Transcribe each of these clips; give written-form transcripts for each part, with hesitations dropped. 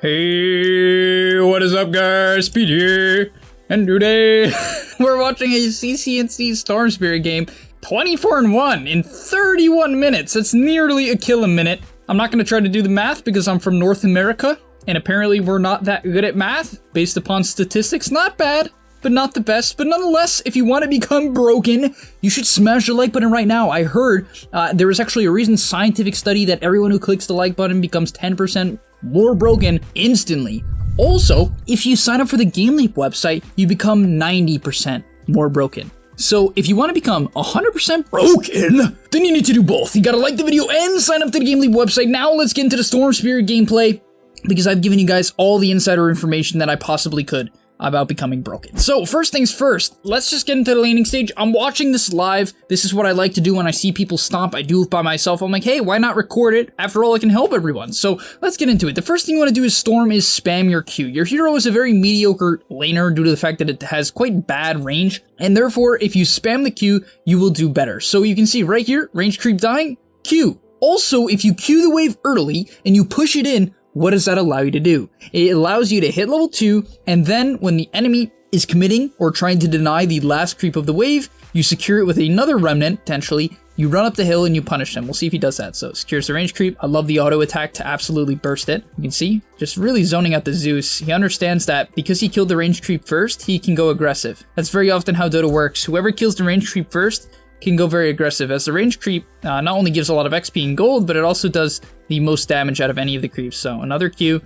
Hey, what is up guys, Speed here, and today we're watching a CCNC Storm Spirit game, 24-1 in 31 minutes, that's nearly a kill a minute. I'm not going to try to do the math because I'm from North America, and apparently we're not that good at math, based upon statistics. Not bad, but not the best. But nonetheless, if you want to become broken, you should smash the like button right now. I heard there is actually a recent scientific study that everyone who clicks the like button becomes 10% more broken instantly. Also, if you sign up for the gameleap website, you become 90% more broken. So if you want to become 100% broken, then you need to do both. You gotta like the video and sign up to the gameleap website. Now let's get into the Storm Spirit gameplay, because I've given you guys all the insider information that I possibly could about becoming broken. So first things first, let's just get into the laning stage. I'm watching this live. This is what I like to do when I see people stomp. I do it by myself. I'm like, hey, why not record it? After all, I can help everyone. So let's get into it. The first thing you want to do is Storm is spam your Q. Your hero is a very mediocre laner due to the fact that it has quite bad range, and therefore if you spam the Q, you will do better. So you can see right here, range creep dying, Q. Also, if you Q the wave early and you push it in, what does that allow you to do? It allows you to hit level 2, and then when the enemy is committing or trying to deny the last creep of the wave, you secure it with another remnant, potentially. You run up the hill and you punish him. We'll see if he does that. So secures the range creep. I love the auto attack to absolutely burst it. You can see, just really zoning out the Zeus. He understands that because he killed the range creep first, he can go aggressive. That's very often how Dota works. Whoever kills the range creep first can go very aggressive, as the range creep not only gives a lot of XP and gold, but it also does the most damage out of any of the creeps. So another Q,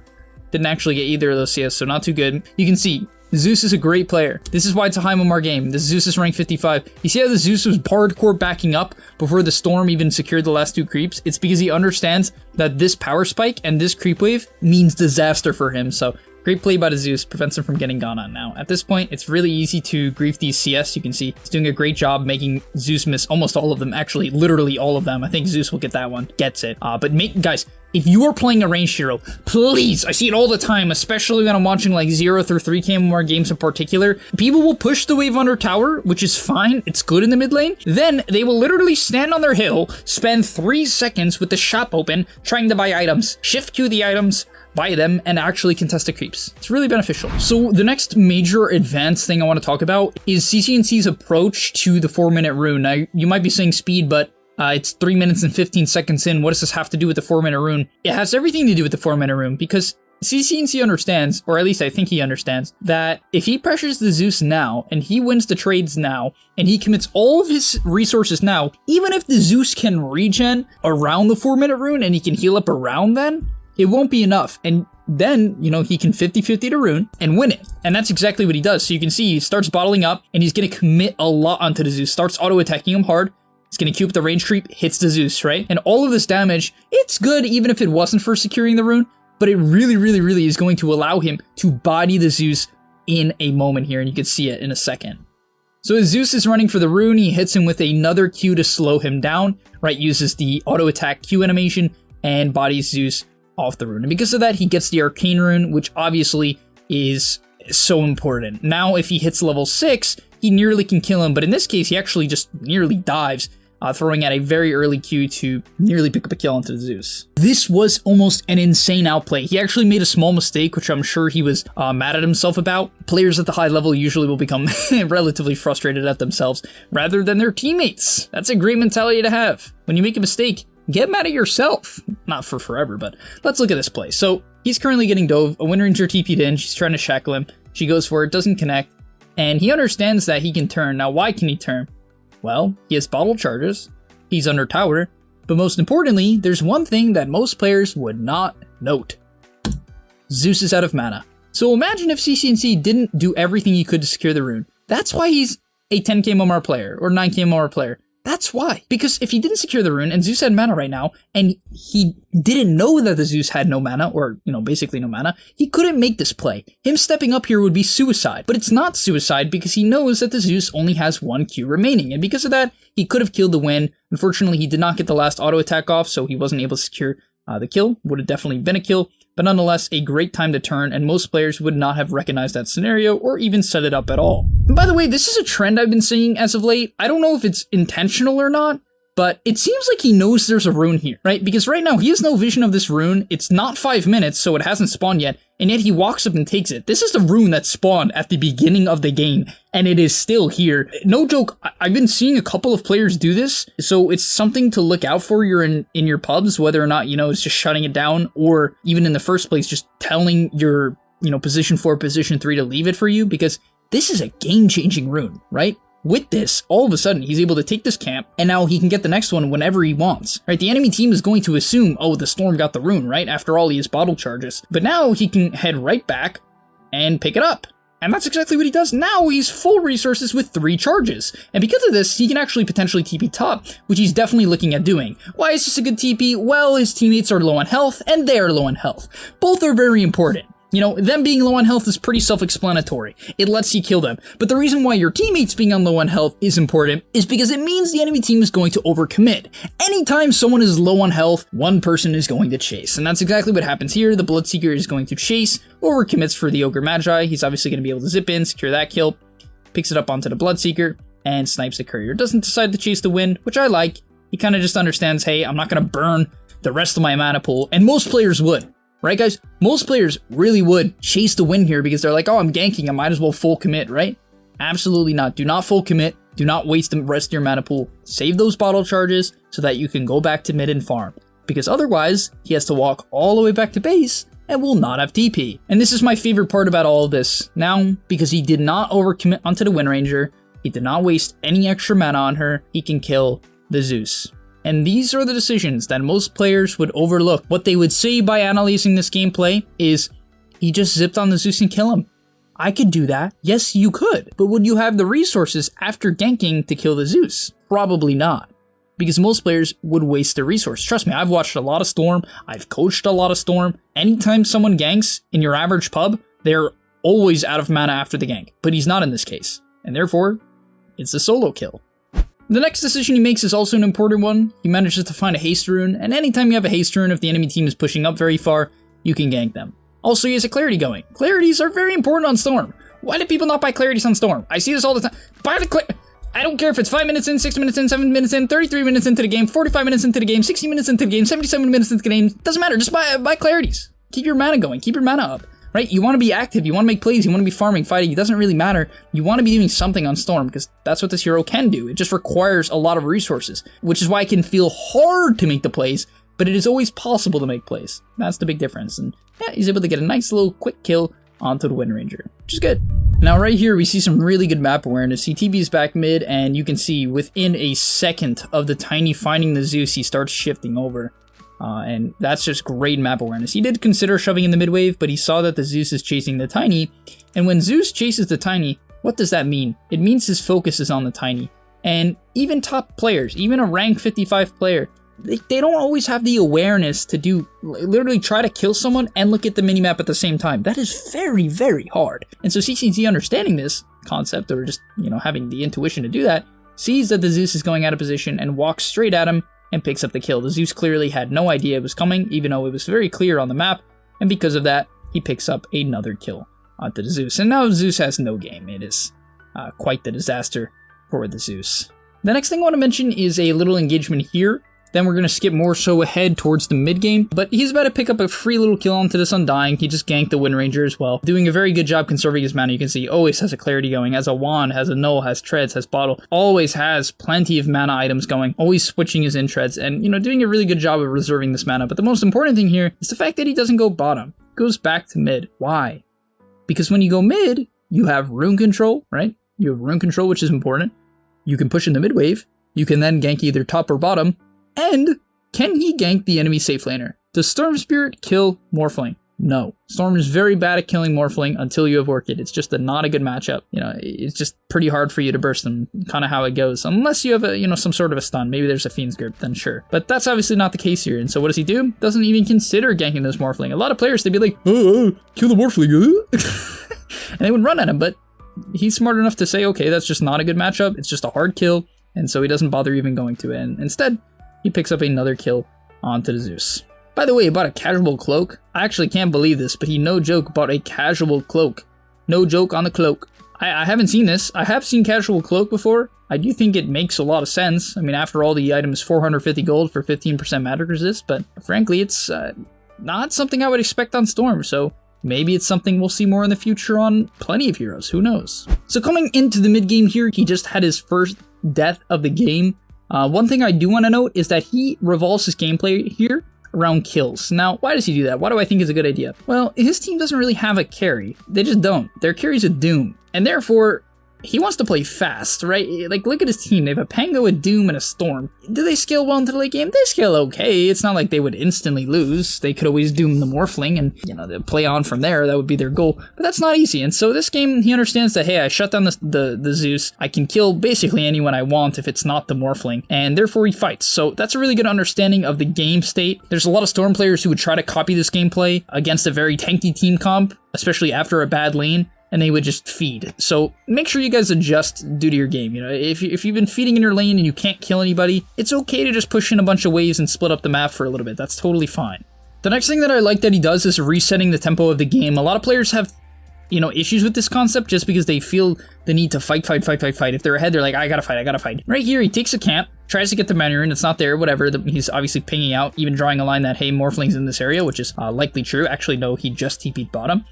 didn't actually get either of those CS, so not too good. You can see, Zeus is a great player. This is why it's a high MMR game. The Zeus is rank 55. You see how the Zeus was hardcore backing up before the Storm even secured the last two creeps? It's because he understands that this power spike and this creep wave means disaster for him. So great play by the Zeus, prevents him from getting gone on now. At this point, it's really easy to grief these CS. You can see he's doing a great job making Zeus miss almost all of them. Actually, literally all of them. I think Zeus will get that one. Gets it. But guys, if you are playing a ranged hero, please, I see it all the time, especially when I'm watching like 0 through 3 KMR games in particular. People will push the wave under tower, which is fine. It's good in the mid lane. Then they will literally stand on their hill, spend 3 seconds with the shop open, trying to buy items, shift Q the items, buy them, and actually contest the creeps. It's really beneficial. So the next major advanced thing I want to talk about is CCNC's approach to the 4-minute rune. Now, you might be saying speed, but it's 3 minutes and 15 seconds in. What does this have to do with the 4-minute rune? It has everything to do with the 4-minute rune, because CCNC understands, or at least I think he understands, that if he pressures the Zeus now, and he wins the trades now, and he commits all of his resources now, even if the Zeus can regen around the 4-minute rune and he can heal up around then, it won't be enough. And then, you know, he can 50-50 to Rune and win it. And that's exactly what he does. So you can see he starts bottling up and he's going to commit a lot onto the Zeus. Starts auto-attacking him hard. He's going to queue up the range creep, hits the Zeus, right? And all of this damage, it's good even if it wasn't for securing the Rune, but it really, really, really is going to allow him to body the Zeus in a moment here. And you can see it in a second. So as Zeus is running for the Rune, he hits him with another Q to slow him down, right? Uses the auto-attack Q animation and bodies Zeus off the Rune. And because of that, he gets the Arcane Rune, which obviously is so important. Now, if he hits level 6, he nearly can kill him, but in this case, he actually just nearly dives, throwing out a very early Q to nearly pick up a kill onto the Zeus. This was almost an insane outplay. He actually made a small mistake, which I'm sure he was mad at himself about. Players at the high level usually will become relatively frustrated at themselves rather than their teammates. That's a great mentality to have. When you make a mistake, get mad at yourself. Not for forever, but let's look at this play. So he's currently getting dove. A Wind Ranger TP'd in. She's trying to shackle him. She goes for it, doesn't connect. And he understands that he can turn. Now, why can he turn? Well, he has bottle charges. He's under tower. But most importantly, there's one thing that most players would not note. Zeus is out of mana. So imagine if CCNC didn't do everything he could to secure the rune. That's why he's a 10k MMR player or 9k MMR player. That's why. Because if he didn't secure the rune and Zeus had mana right now, and he didn't know that the Zeus had no mana, or, you know, basically no mana, he couldn't make this play. Him stepping up here would be suicide. But it's not suicide because he knows that the Zeus only has 1 Q remaining. And because of that, he could have killed the win. Unfortunately, he did not get the last auto attack off, so he wasn't able to secure the kill. Would have definitely been a kill. But nonetheless, a great time to turn, and most players would not have recognized that scenario or even set it up at all. And by the way, this is a trend I've been seeing as of late. I don't know if it's intentional or not, But it seems like he knows there's a rune here, right? Because right now he has no vision of this rune. It's not 5 minutes, so it hasn't spawned yet. And yet he walks up and takes it. This is the rune that spawned at the beginning of the game, and it is still here. No joke, I've been seeing a couple of players do this, so it's something to look out for. You're in your pubs, whether or not, it's just shutting it down, or even in the first place, just telling your, position 4, position 3 to leave it for you, because this is a game-changing rune, right? With this, all of a sudden, he's able to take this camp, and now he can get the next one whenever he wants, right? The enemy team is going to assume, oh, the Storm got the rune, right? After all, he has bottle charges. But now he can head right back and pick it up. And that's exactly what he does. Now he's full resources with 3 charges. And because of this, he can actually potentially TP top, which he's definitely looking at doing. Why is this a good TP? Well, his teammates are low on health, and they are low on health. Both are very important. Them being low on health is pretty self-explanatory. It lets you kill them. But the reason why your teammates being on low on health is important is because it means the enemy team is going to overcommit. Anytime someone is low on health, one person is going to chase. And that's exactly what happens here. The Bloodseeker is going to chase, overcommits for the Ogre Magi. He's obviously going to be able to zip in, secure that kill, picks it up onto the Bloodseeker, and snipes the Courier. Doesn't decide to chase the win, which I like. He kind of just understands, hey, I'm not going to burn the rest of my mana pool. And most players would. Right, guys? Most players really would chase the win here because they're like, oh, I'm ganking, I might as well full commit, right? Absolutely not. Do not full commit. Do not waste the rest of your mana pool. Save those bottle charges so that you can go back to mid and farm. Because otherwise, he has to walk all the way back to base and will not have TP. And this is my favorite part about all of this. Now, because he did not overcommit onto the Wind Ranger, he did not waste any extra mana on her, he can kill the Zeus. And these are the decisions that most players would overlook. What they would say by analyzing this gameplay is, he just zipped on the Zeus and kill him. I could do that. Yes, you could. But would you have the resources after ganking to kill the Zeus? Probably not. Because most players would waste their resource. Trust me, I've watched a lot of Storm. I've coached a lot of Storm. Anytime someone ganks in your average pub, they're always out of mana after the gank. But he's not in this case. And therefore, it's a solo kill. The next decision he makes is also an important one. He manages to find a haste rune, and anytime you have a haste rune, if the enemy team is pushing up very far, you can gank them. Also, he has a clarity going. Clarities are very important on Storm. Why do people not buy clarities on Storm? I see this all the time. Buy the I don't care if it's 5 minutes in, 6 minutes in, 7 minutes in, 33 minutes into the game, 45 minutes into the game, 60 minutes into the game, 77 minutes into the game. Doesn't matter, just buy clarities. Keep your mana going, keep your mana up. Right? You want to be active, you want to make plays, you want to be farming, fighting, it doesn't really matter. You want to be doing something on Storm because that's what this hero can do. It just requires a lot of resources, which is why it can feel hard to make the plays, but it is always possible to make plays. That's the big difference. And yeah, he's able to get a nice little quick kill onto the Wind Ranger, which is good. Now right here, we see some really good map awareness. CTB is back mid, and you can see within a second of the Tiny finding the Zeus, he starts shifting over. And that's just great map awareness. He did consider shoving in the mid wave, but he saw that the Zeus is chasing the Tiny. And when Zeus chases the Tiny, what does that mean? It means his focus is on the Tiny. And even top players, even a rank 55 player, they don't always have the awareness to literally try to kill someone and look at the minimap at the same time. That is very, very hard. And so CCNC understanding this concept, or just, having the intuition to do that, sees that the Zeus is going out of position and walks straight at him and picks up the kill. The Zeus clearly had no idea it was coming, even though it was very clear on the map, and because of that, he picks up another kill onto the Zeus. And now Zeus has no game. It is quite the disaster for the Zeus. The next thing I want to mention is a little engagement here. Then we're going to skip more so ahead towards the mid game, but he's about to pick up a free little kill onto this Undying. He just ganked the Wind Ranger as well, doing a very good job conserving his mana. You can see always has a clarity going, has a wand, has a null, has treads, has bottle, always has plenty of mana items going, always switching his in treads, and doing a really good job of reserving this mana. But the most important thing here is the fact that he doesn't go bottom, he goes back to mid. Why? Because when you go mid, you have rune control, right? You have rune control, which is important. You can push in the mid wave, you can then gank either top or bottom. And can he gank the enemy safe laner? Does Storm Spirit kill Morphling? No. Storm is very bad at killing Morphling until you have Orchid. It's just not a good matchup. It's just pretty hard for you to burst them, kind of how it goes. Unless you have some sort of a stun. Maybe there's a Fiend's Grip, then sure. But that's obviously not the case here. And so what does he do? Doesn't even consider ganking this Morphling. A lot of players, they'd be like, kill the Morphling. And they would run at him, but he's smart enough to say, okay, that's just not a good matchup. It's just a hard kill. And so he doesn't bother even going to it. And instead, he picks up another kill onto the Zeus. By the way, he bought a casual cloak. I actually can't believe this, but he no joke bought a casual cloak. No joke on the cloak. I haven't seen this. I have seen Casual Cloak before. I do think it makes a lot of sense. I mean, after all, the item is 450 gold for 15% magic resist, but frankly, it's not something I would expect on Storm, so maybe it's something we'll see more in the future on plenty of heroes, who knows. So coming into the mid game here, he just had his first death of the game. One thing I do want to note is that he revolves his gameplay here around kills. Now, why does he do that? Why do I think it's a good idea? Well, his team doesn't really have a carry. They just don't. Their carry's a Doom. And therefore, he wants to play fast, right? Like, look at his team. They have a Pango, a Doom, and a Storm. Do they scale well into the late game? They scale okay. It's not like they would instantly lose. They could always Doom the Morphling and, you know, play on from there. That would be their goal. But that's not easy. And so this game, he understands that, hey, I shut down the Zeus. I can kill basically anyone I want if it's not the Morphling. And therefore, he fights. So that's a really good understanding of the game state. There's a lot of Storm players who would try to copy this gameplay against a very tanky team comp, especially after a bad lane, and they would just feed. So make sure you guys adjust due to your game. You know, if you've been feeding in your lane and you can't kill anybody, it's okay to just push in a bunch of waves and split up the map for a little bit. That's totally fine. The next thing that I like that he does is resetting the tempo of the game. A lot of players have, you know, issues with this concept just because they feel the need to fight. If they're ahead, they're like, I gotta fight. Right here, he takes a camp, tries to get the Mandarin, it's not there, whatever. He's obviously pinging out, even drawing a line that, hey, Morphling's in this area, which is likely true. Actually, no, he just TP'd bottom.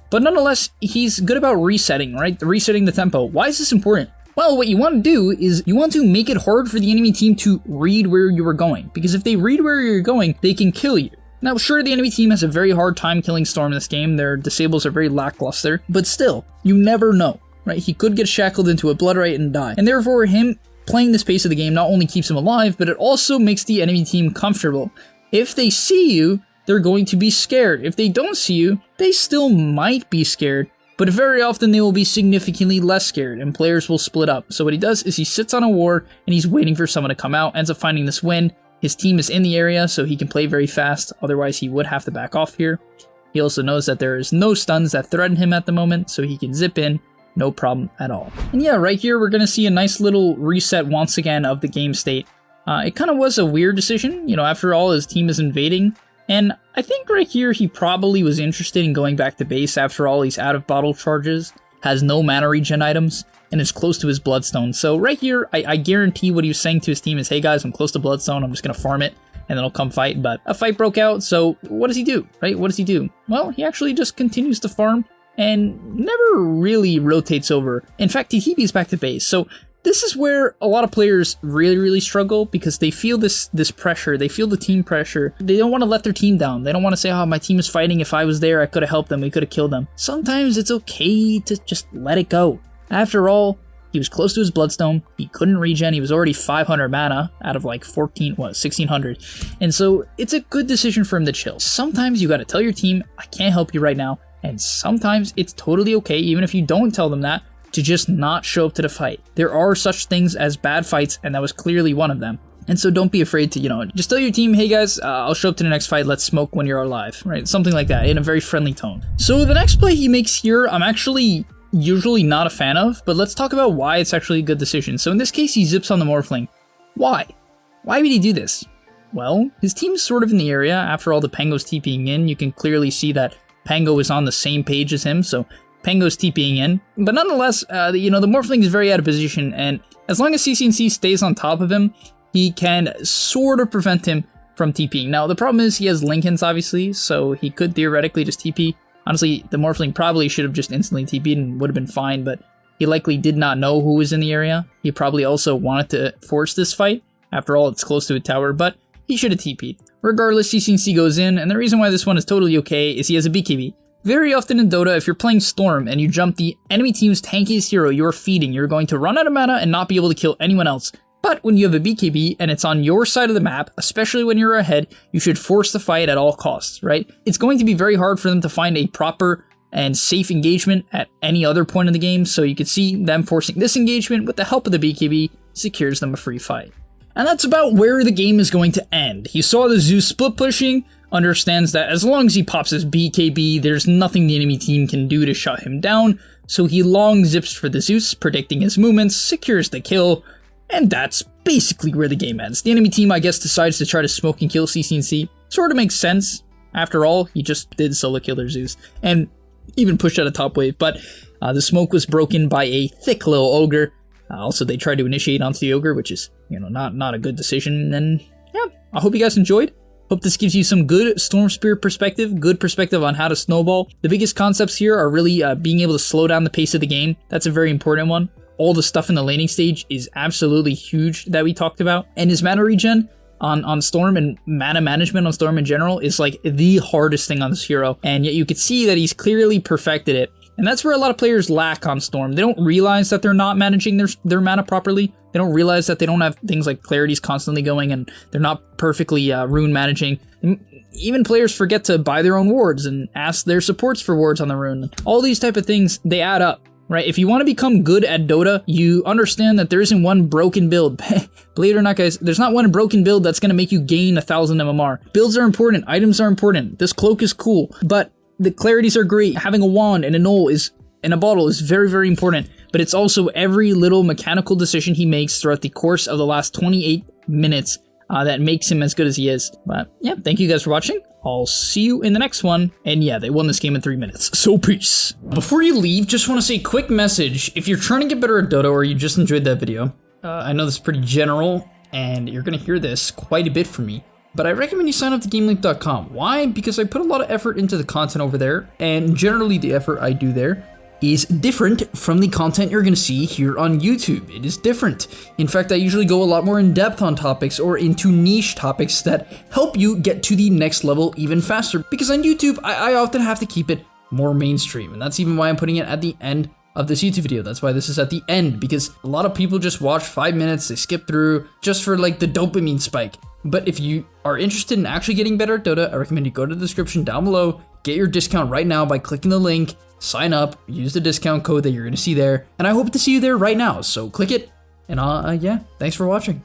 But nonetheless, he's good about resetting, right? Resetting the tempo. Why is this important? Well, what you want to do is you want to make it hard for the enemy team to read where you are going. Because if they read where you're going, they can kill you. Now, sure, the enemy team has a very hard time killing Storm in this game. Their disables are very lackluster. But still, you never know, right? He could get shackled into a Bloodright and die. And therefore, him playing this pace of the game not only keeps him alive, but it also makes the enemy team comfortable. If they see you, they're going to be scared. If they don't see you, they still might be scared, but very often they will be significantly less scared, and players will split up. So what he does is he sits on a ward, and he's waiting for someone to come out, ends up finding this win. His team is in the area, so he can play very fast, otherwise he would have to back off here. He also knows that there is no stuns that threaten him at the moment, so he can zip in, no problem at all. And yeah, right here we're going to see a nice little reset once again of the game state. It kind of was a weird decision, you know, after all, his team is invading. And I think right here he probably was interested in going back to base. After all, he's out of bottle charges, has no mana regen items, and is close to his Bloodstone. So right here, I guarantee what he was saying to his team is, hey guys, I'm close to Bloodstone, I'm just going to farm it, and then I'll come fight. But a fight broke out, so what does he do, right? What does he do? Well, he actually just continues to farm and never really rotates over. In fact, he TPs back to base. So this is where a lot of players really struggle because they feel this pressure. They feel the team pressure. They don't want to let their team down. They don't want to say, oh, my team is fighting. If I was there, I could have helped them. We could have killed them. Sometimes it's okay to just let it go. After all, he was close to his Bloodstone. He couldn't regen. He was already 500 mana out of like 1600. And so it's a good decision for him to chill. Sometimes you got to tell your team, I can't help you right now. And sometimes it's totally okay, even if you don't tell them that, to just not show up to the fight. There are such things as bad fights, and that was clearly one of them. And so don't be afraid to, you know, just tell your team, hey guys, I'll show up to the next fight, let's smoke when you're alive, right? Something like that, in a very friendly tone. So the next play he makes here, I'm actually usually not a fan of, but let's talk about why it's actually a good decision. So in this case, he zips on the Morphling. Why? Why would he do this? Well, his team's sort of in the area. After all, the Pango's TPing in. You can clearly see that Pango is on the same page as him, so Pango's TPing in, but nonetheless, you know, the Morphling is very out of position, and as long as CCNC stays on top of him, he can sort of prevent him from TPing. Now, the problem is he has Lincolns, obviously, so he could theoretically just TP. Honestly, the Morphling probably should have just instantly TP'd and would have been fine, but he likely did not know who was in the area. He probably also wanted to force this fight. After all, it's close to a tower, but he should have TP'd. Regardless, CCNC goes in, and the reason why this one is totally okay is he has a BKB. Very often in Dota, if you're playing Storm and you jump the enemy team's tankiest hero you're feeding, you're going to run out of mana and not be able to kill anyone else. But when you have a BKB and it's on your side of the map, especially when you're ahead, you should force the fight at all costs, right? It's going to be very hard for them to find a proper and safe engagement at any other point in the game, so you can see them forcing this engagement with the help of the BKB secures them a free fight. And that's about where the game is going to end. He saw the Zeus split pushing, understands that as long as he pops his BKB, there's nothing the enemy team can do to shut him down, so he long zips for the Zeus, predicting his movements, secures the kill, and that's basically where the game ends. The enemy team, I guess, decides to try to smoke and kill CCNC. Sort of makes sense. After all, he just did solo kill their Zeus, and even pushed out a top wave, but The smoke was broken by a thick little ogre. Also, they tried to initiate onto the ogre, which is, not a good decision. And yeah, I hope you guys enjoyed. Hope this gives you some good Storm Spirit perspective, good perspective on how to snowball. The biggest concepts here are really being able to slow down the pace of the game. That's a very important one. All the stuff in the laning stage is absolutely huge that we talked about. And his mana regen on Storm and mana management on Storm in general is like the hardest thing on this hero. And yet you could see that he's clearly perfected it. And that's where a lot of players lack on Storm. They don't realize that they're not managing their mana properly. They don't realize that they don't have things like clarities constantly going and they're not perfectly rune managing. Even players forget to buy their own wards and ask their supports for wards on the rune. All these type of things, they add up, right? If you want to become good at Dota, you understand that there isn't one broken build. Believe it or not, guys, there's not one broken build that's going to make you gain 1,000 MMR. Builds are important. Items are important. This cloak is cool, but the clarities are great. Having a wand and a null and a bottle is very, very important. But it's also every little mechanical decision he makes throughout the course of the last 28 minutes that makes him as good as he is. But yeah, thank you guys for watching. I'll see you in the next one. And yeah, they won this game in 3 minutes. So peace. Before you leave, just want to say a quick message. If you're trying to get better at Dota or you just enjoyed that video, I know this is pretty general and you're going to hear this quite a bit from me. But I recommend you sign up to gameleap.com. Why? Because I put a lot of effort into the content over there, and generally the effort I do there is different from the content you're going to see here on YouTube. It is different. In fact, I usually go a lot more in depth on topics or into niche topics that help you get to the next level even faster. Because on YouTube, I often have to keep it more mainstream, and that's even why I'm putting it at the end of this YouTube video. That's why this is at the end, because a lot of people just watch 5 minutes, they skip through just for like the dopamine spike. But if you are interested in actually getting better at Dota, I recommend you go to the description down below, get your discount right now by clicking the link, sign up, use the discount code that you're going to see there, and I hope to see you there right now. So click it, and yeah, thanks for watching.